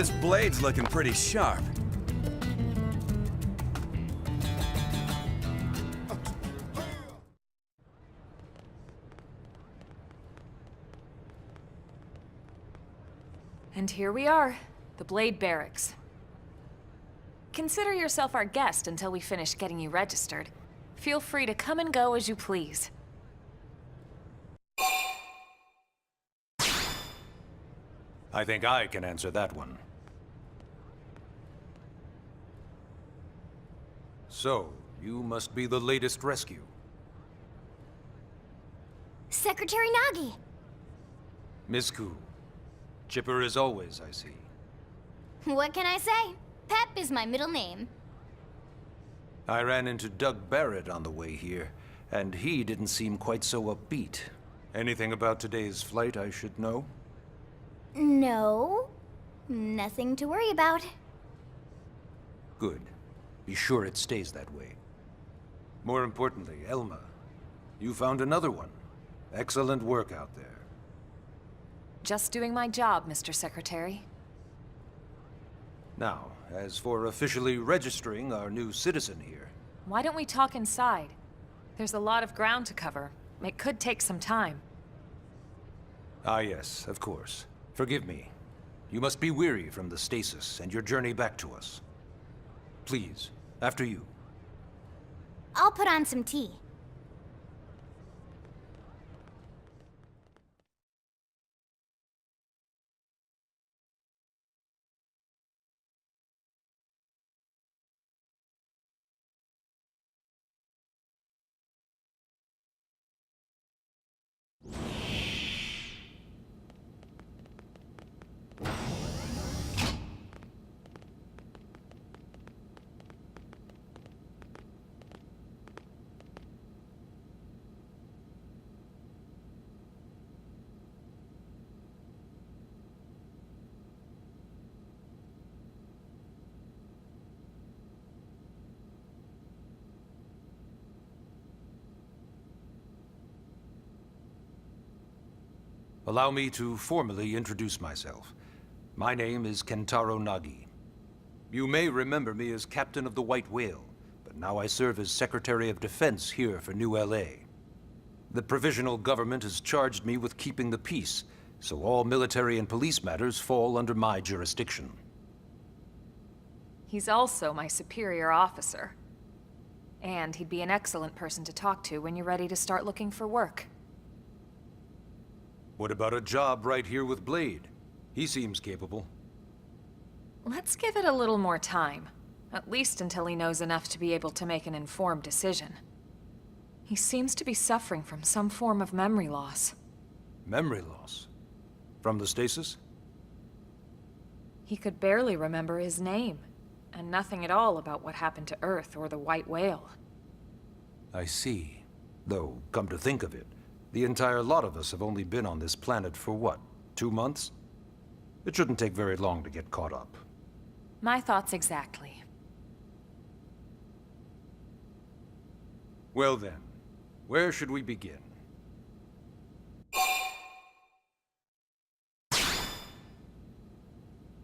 This blade's looking pretty sharp. And here we are, the Blade Barracks. Consider yourself our guest until we finish getting you registered. Feel free to come and go as you please. I think I can answer that one. So, you must be the latest rescue. Secretary Nagi! Miss Ku. Chipper as always, I see. What can I say? Pep is my middle name. I ran into Doug Barrett on the way here, and he didn't seem quite so upbeat. Anything about today's flight I should know? No. Nothing to worry about. Good. Be sure it stays that way. More importantly, Elma, you found another one. Excellent work out there. Just doing my job, Mr. Secretary. Now, as for officially registering our new citizen here... Why don't we talk inside? There's a lot of ground to cover. It could take some time. Ah yes, of course. Forgive me. You must be weary from the stasis and your journey back to us. Please, after you. I'll put on some tea. Allow me to formally introduce myself. My name is Kentaro Nagi. You may remember me as Captain of the White Whale, but now I serve as Secretary of Defense here for New LA. The provisional government has charged me with keeping the peace, so all military and police matters fall under my jurisdiction. He's also my superior officer. And he'd be an excellent person to talk to when you're ready to start looking for work. What about a job right here with Blade? He seems capable. Let's give it a little more time. At least until he knows enough to be able to make an informed decision. He seems to be suffering from some form of memory loss. Memory loss? From the stasis? He could barely remember his name, and nothing at all about what happened to Earth or the White Whale. I see. Though, come to think of it, the entire lot of us have only been on this planet for what, 2 months? It shouldn't take very long to get caught up. My thoughts exactly. Well then, where should we begin?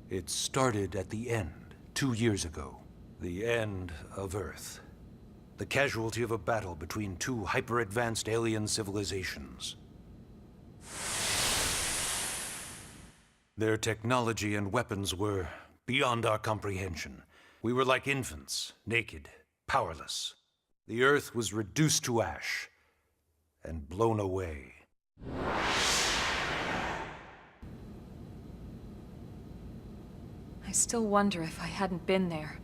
It started at the end, 2 years ago. The end of Earth. The casualty of a battle between two hyper-advanced alien civilizations. Their technology and weapons were beyond our comprehension. We were like infants, naked, powerless. The Earth was reduced to ash and blown away. I still wonder if I hadn't been there.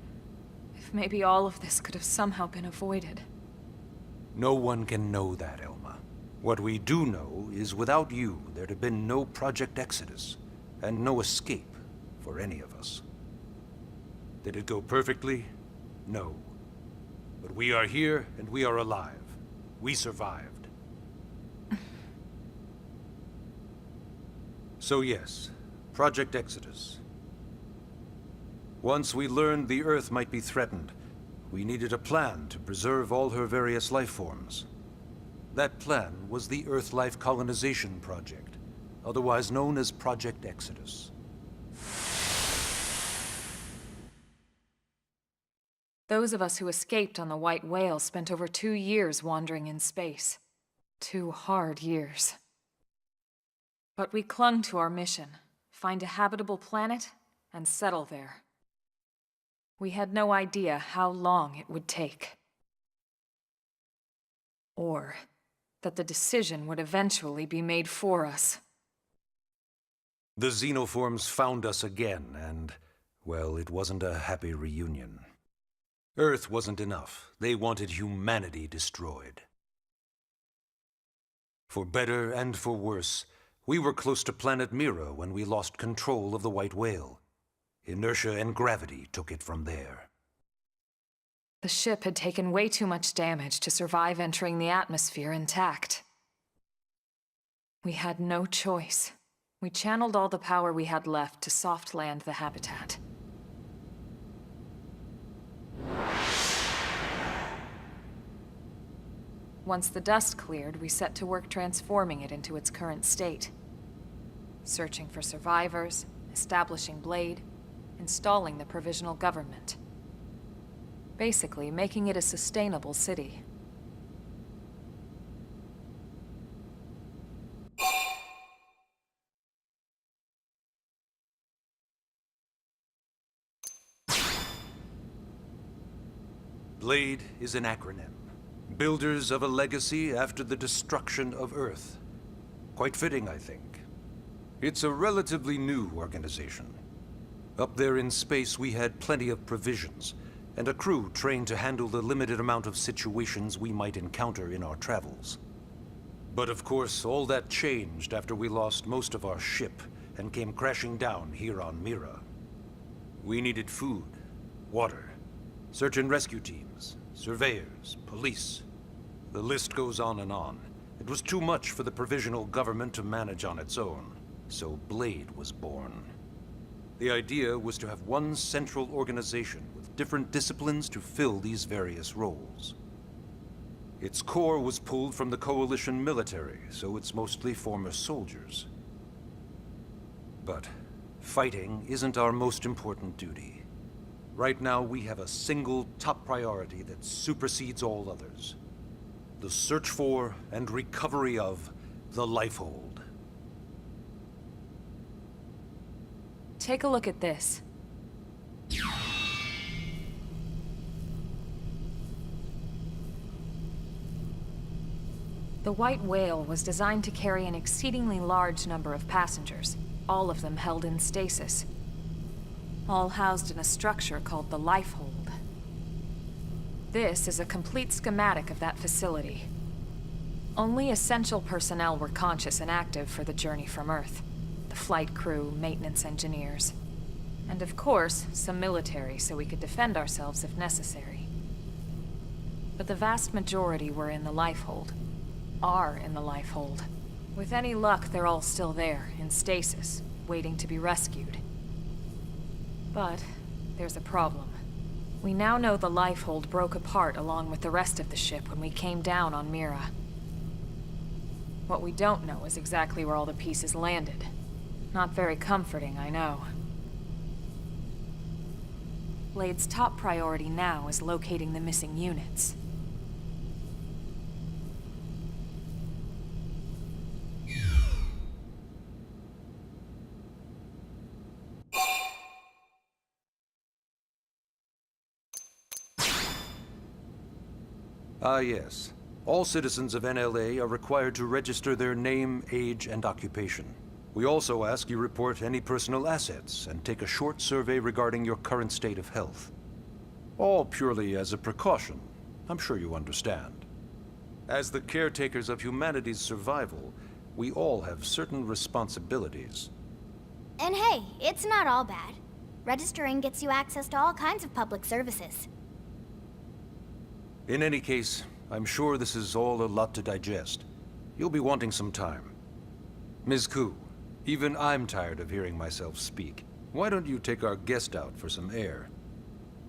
If maybe all of this could have somehow been avoided. No one can know that, Elma. What we do know is without you, there'd have been no Project Exodus, and no escape for any of us. Did it go perfectly? No. But we are here, and we are alive. We survived. So yes, Project Exodus. Once we learned the Earth might be threatened, we needed a plan to preserve all her various life forms. That plan was the Earth Life Colonization Project, otherwise known as Project Exodus. Those of us who escaped on the White Whale spent over 2 years wandering in space. 2 hard years. But we clung to our mission, find a habitable planet, and settle there. We had no idea how long it would take. Or that the decision would eventually be made for us. The xenoforms found us again, and, well, it wasn't a happy reunion. Earth wasn't enough. They wanted humanity destroyed. For better and for worse, we were close to planet Mira when we lost control of the White Whale. Inertia and gravity took it from there. The ship had taken way too much damage to survive entering the atmosphere intact. We had no choice. We channeled all the power we had left to soft land the habitat. Once the dust cleared, we set to work transforming it into its current state. Searching for survivors, establishing Blade, installing the provisional government. Basically, making it a sustainable city. Blade is an acronym. Builders of a legacy after the destruction of Earth. Quite fitting, I think. It's a relatively new organization. Up there in space, we had plenty of provisions, and a crew trained to handle the limited amount of situations we might encounter in our travels. But of course, all that changed after we lost most of our ship and came crashing down here on Mira. We needed food, water, search and rescue teams, surveyors, police. The list goes on and on. It was too much for the provisional government to manage on its own, so Blade was born. The idea was to have one central organization with different disciplines to fill these various roles. Its core was pulled from the Coalition military, so it's mostly former soldiers. But fighting isn't our most important duty. Right now, we have a single top priority that supersedes all others. The search for and recovery of the Lifehold. Take a look at this. The White Whale was designed to carry an exceedingly large number of passengers, all of them held in stasis. All housed in a structure called the Lifehold. This is a complete schematic of that facility. Only essential personnel were conscious and active for the journey from Earth. The flight crew, maintenance engineers, and of course, some military so we could defend ourselves if necessary. But the vast majority were in the Lifehold. Are in the Lifehold. With any luck, they're all still there, in stasis, waiting to be rescued. But there's a problem. We now know the Lifehold broke apart along with the rest of the ship when we came down on Mira. What we don't know is exactly where all the pieces landed. Not very comforting, I know. Blade's top priority now is locating the missing units. Ah, yes. All citizens of NLA are required to register their name, age, and occupation. We also ask you report any personal assets and take a short survey regarding your current state of health. All purely as a precaution. I'm sure you understand. As the caretakers of humanity's survival, we all have certain responsibilities. And hey, it's not all bad. Registering gets you access to all kinds of public services. In any case, I'm sure this is all a lot to digest. You'll be wanting some time. Ms. Ku, even I'm tired of hearing myself speak. Why don't you take our guest out for some air?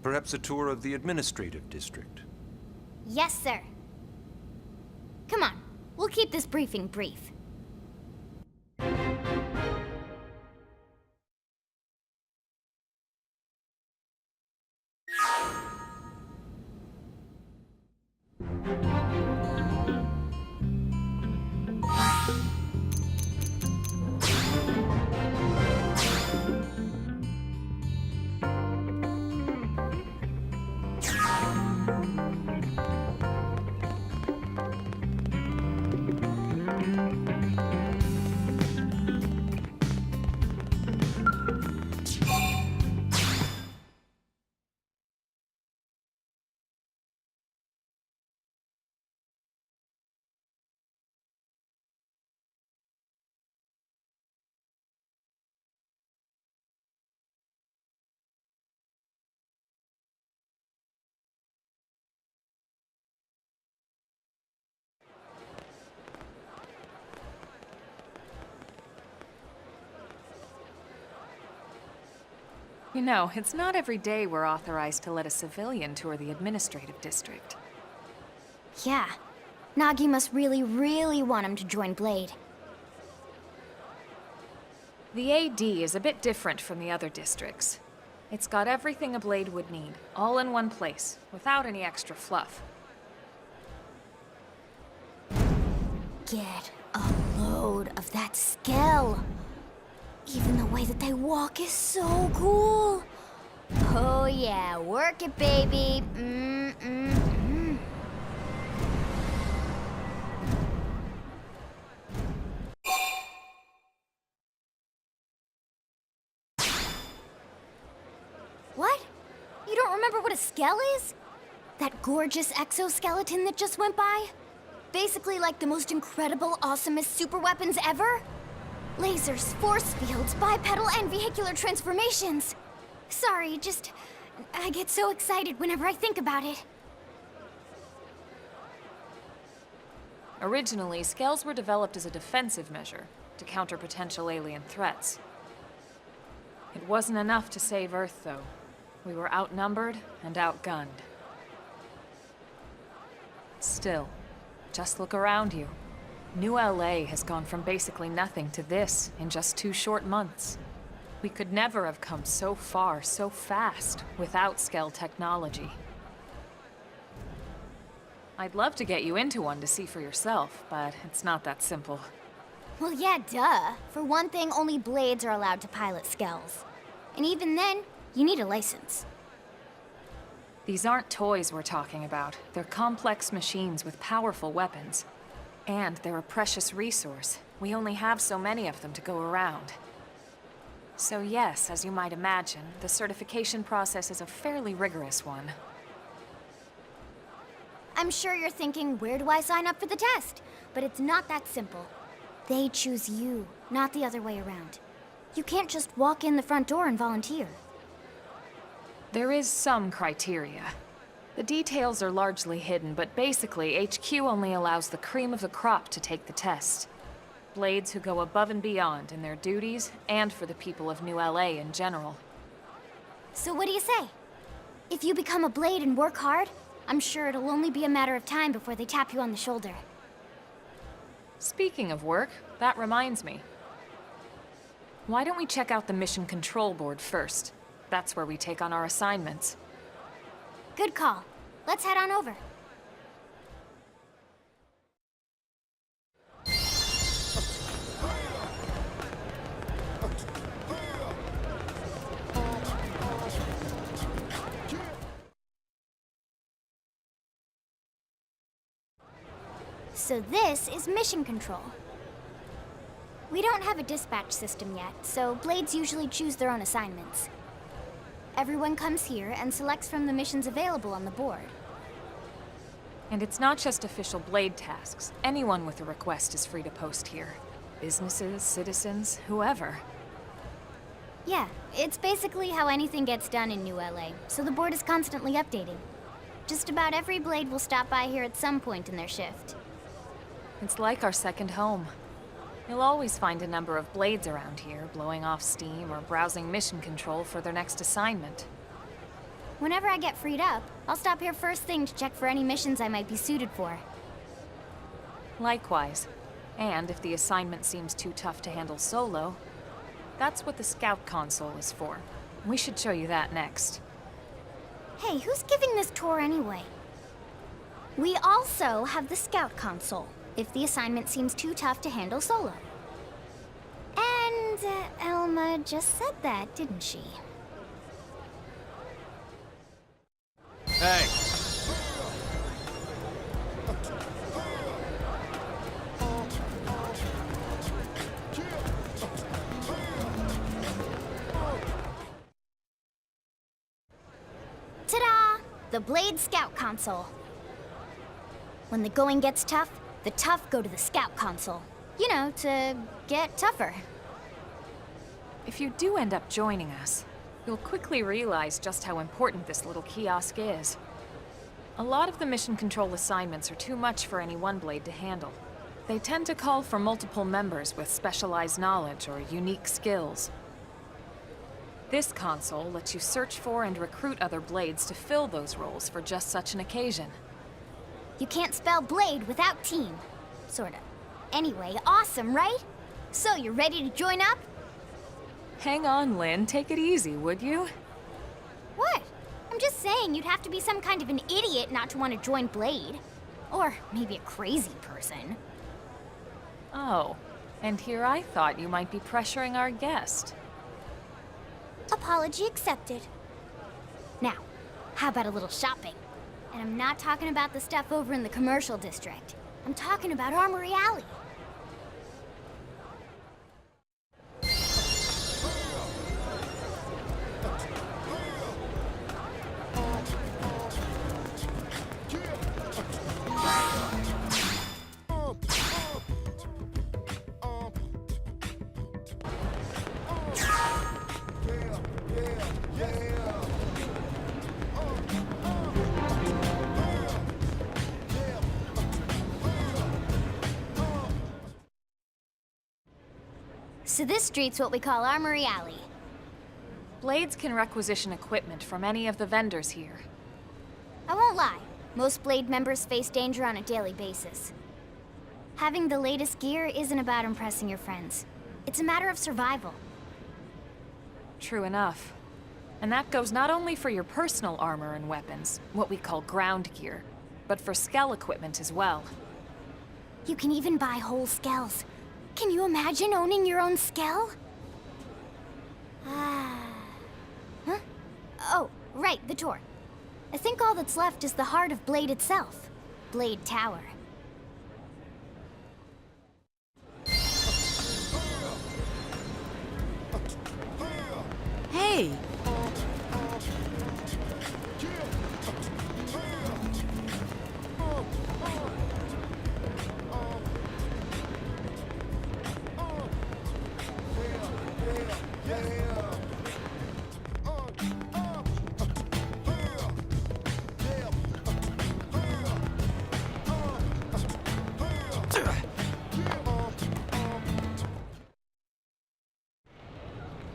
Perhaps a tour of the administrative district. Yes, sir. Come on, we'll keep this briefing brief. You know, it's not every day we're authorized to let a civilian tour the administrative district. Yeah. Nagi must really, really want him to join Blade. The AD is a bit different from the other districts. It's got everything a Blade would need, all in one place, without any extra fluff. Get a load of that scale. Even the way that they walk is so cool. Oh yeah, work it, baby. What? You don't remember what a skell is? That gorgeous exoskeleton that just went by? Basically like the most incredible, awesomest super weapons ever? Lasers, force fields, bipedal and vehicular transformations. Sorry, I get so excited whenever I think about it. Originally, scales were developed as a defensive measure to counter potential alien threats. It wasn't enough to save Earth, though. We were outnumbered and outgunned. Still, just look around you. New LA has gone from basically nothing to this in just 2 short months. We could never have come so far, so fast, without Skell technology. I'd love to get you into one to see for yourself, but it's not that simple. Well, yeah, duh. For one thing, only Blades are allowed to pilot Skells. And even then, you need a license. These aren't toys we're talking about. They're complex machines with powerful weapons. And they're a precious resource. We only have so many of them to go around. So yes, as you might imagine, the certification process is a fairly rigorous one. I'm sure you're thinking, where do I sign up for the test? But it's not that simple. They choose you, not the other way around. You can't just walk in the front door and volunteer. There is some criteria. The details are largely hidden, but basically, HQ only allows the cream of the crop to take the test. Blades who go above and beyond in their duties, and for the people of New LA in general. So what do you say? If you become a Blade and work hard, I'm sure it'll only be a matter of time before they tap you on the shoulder. Speaking of work, that reminds me. Why don't we check out the Mission Control Board first? That's where we take on our assignments. Good call. Let's head on over. So this is Mission Control. We don't have a dispatch system yet, so Blades usually choose their own assignments. Everyone comes here and selects from the missions available on the board. And it's not just official Blade tasks. Anyone with a request is free to post here. Businesses, citizens, whoever. Yeah, it's basically how anything gets done in New LA, so the board is constantly updating. Just about every Blade will stop by here at some point in their shift. It's like our second home. You'll always find a number of Blades around here, blowing off steam or browsing mission control for their next assignment. Whenever I get freed up, I'll stop here first thing to check for any missions I might be suited for. Likewise. And if the assignment seems too tough to handle solo, that's what the Scout Console is for. We should show you that next. Hey, who's giving this tour anyway? We also have the Scout Console, if the assignment seems too tough to handle solo. And Elma just said that, didn't she? Hey! Ta-da! The Blade Scout Console. When the going gets tough, the tough go to the Scout Console. You know, to get tougher. If you do end up joining us, you'll quickly realize just how important this little kiosk is. A lot of the mission control assignments are too much for any one Blade to handle. They tend to call for multiple members with specialized knowledge or unique skills. This console lets you search for and recruit other Blades to fill those roles for just such an occasion. You can't spell Blade without team. Sorta. Anyway, awesome, right? So, you ready to join up? Hang on, Lynn. Take it easy, would you? What? I'm just saying you'd have to be some kind of an idiot not to want to join Blade. Or maybe a crazy person. Oh, and here I thought you might be pressuring our guest. Apology accepted. Now, how about a little shopping? And I'm not talking about the stuff over in the commercial district. I'm talking about Armory Alley. So this street's what we call Armory Alley. Blades can requisition equipment from any of the vendors here. I won't lie, most Blade members face danger on a daily basis. Having the latest gear isn't about impressing your friends. It's a matter of survival. True enough. And that goes not only for your personal armor and weapons, what we call ground gear, but for skell equipment as well. You can even buy whole skells. Can you imagine owning your own skell? Huh? Oh, right, the tour. I think all that's left is the heart of Blade itself. Blade Tower. Hey!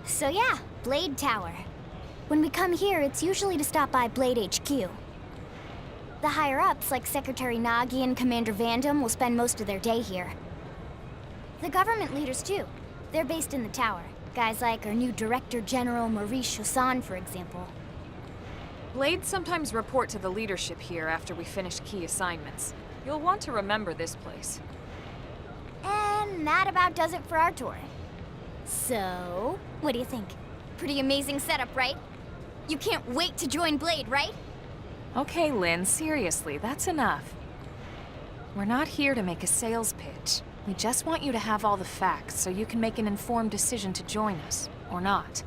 So yeah, Blade Tower. When we come here, it's usually to stop by Blade HQ. The higher-ups, like Secretary Nagi and Commander Vandam, will spend most of their day here. The government leaders, too. They're based in the tower. Guys like our new Director General Maurice Chausson, for example. Blades sometimes report to the leadership here after we finish key assignments. You'll want to remember this place. And that about does it for our tour. So, what do you think? Pretty amazing setup, right? You can't wait to join Blade, right? Okay, Lynn, seriously, that's enough. We're not here to make a sales pitch. We just want you to have all the facts so you can make an informed decision to join us, or not.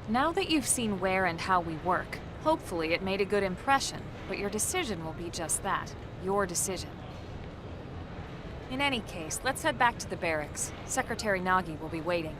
Now that you've seen where and how we work, hopefully it made a good impression, but your decision will be just that, your decision. In any case, let's head back to the barracks. Secretary Nagi will be waiting.